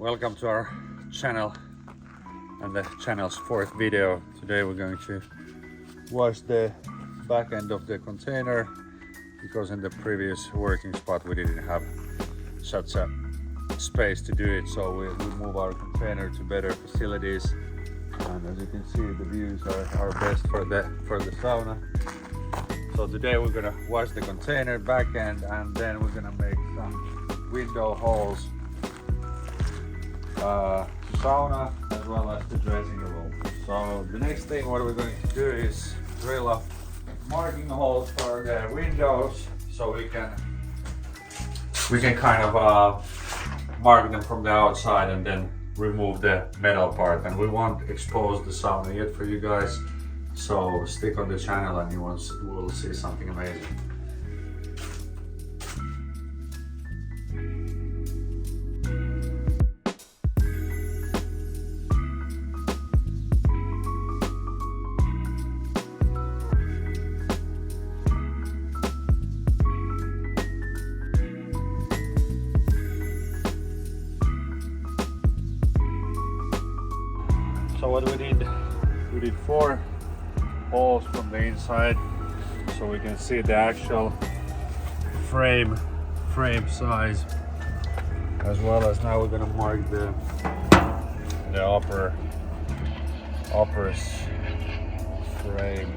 Welcome to our channel and the channel's fourth video. Today we're going to wash the back end of the container because in the previous working spot we didn't have such a space to do it, so we move our container to better facilities, and as you can see the views are best for the sauna. So today we're gonna wash the container back end and then we're gonna make some window holes to sauna as well as the dressing room. So the next thing what we're going to do is drill a marking holes for the windows so we can kind of mark them from the outside and then remove the metal part. And we won't expose the sauna yet for you guys, so stick on the channel and you will see something amazing. So what we did 4 holes from the inside so we can see the actual frame size, as well as now we're gonna mark the upper frame.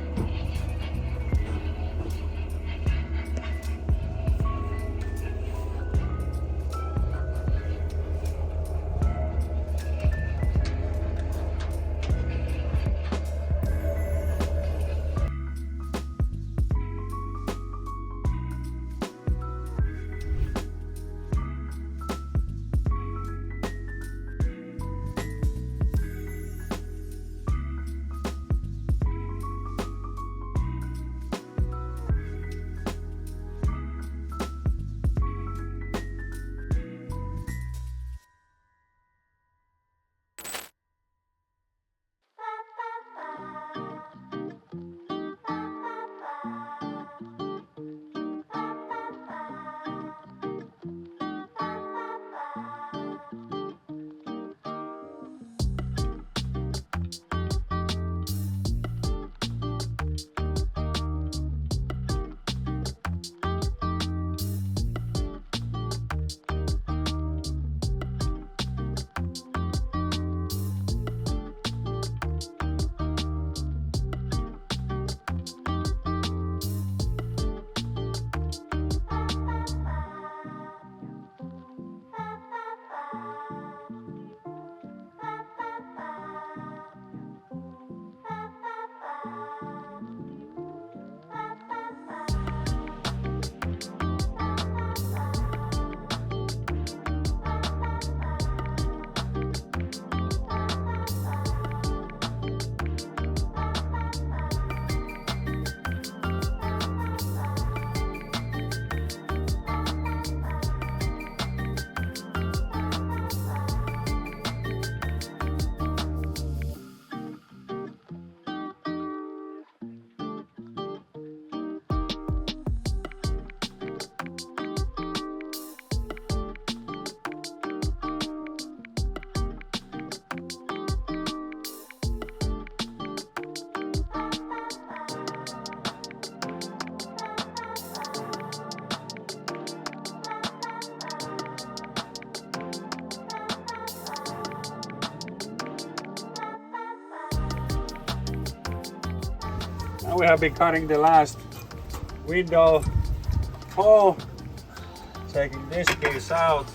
Now we have been cutting the last window hole, taking this piece out,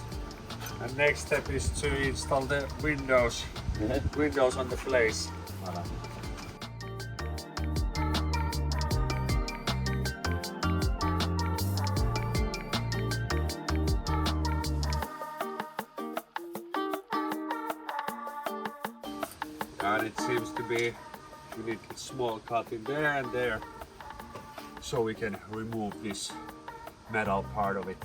and next step is to install the windows on the place. Voilà. And it seems to be we need a small cut in there and there so we can remove this metal part of it.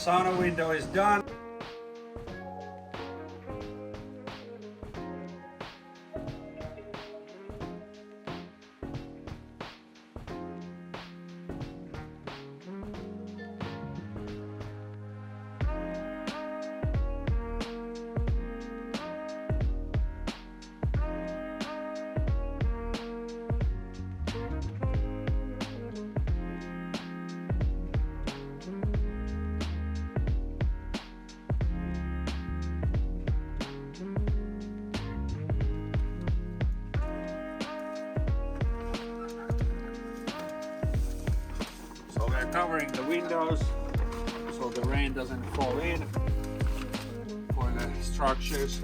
sauna window is done. So we're covering the windows so the rain doesn't fall in for the structures.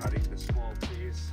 Cutting the small piece.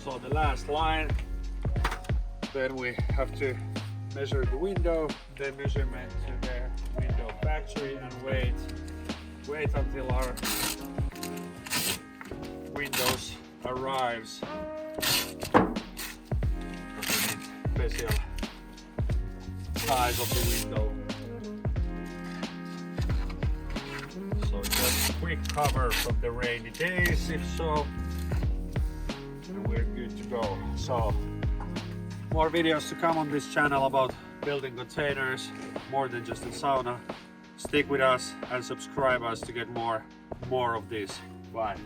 So the last line, then we have to measure the window, the measurement to the window factory, and wait until our windows arrives. Special size of the window. So just a quick cover from the rainy days, if so. We're good to go. So more videos to come on this channel about building containers, more than just a sauna. Stick with us and subscribe us to get more of this. Bye.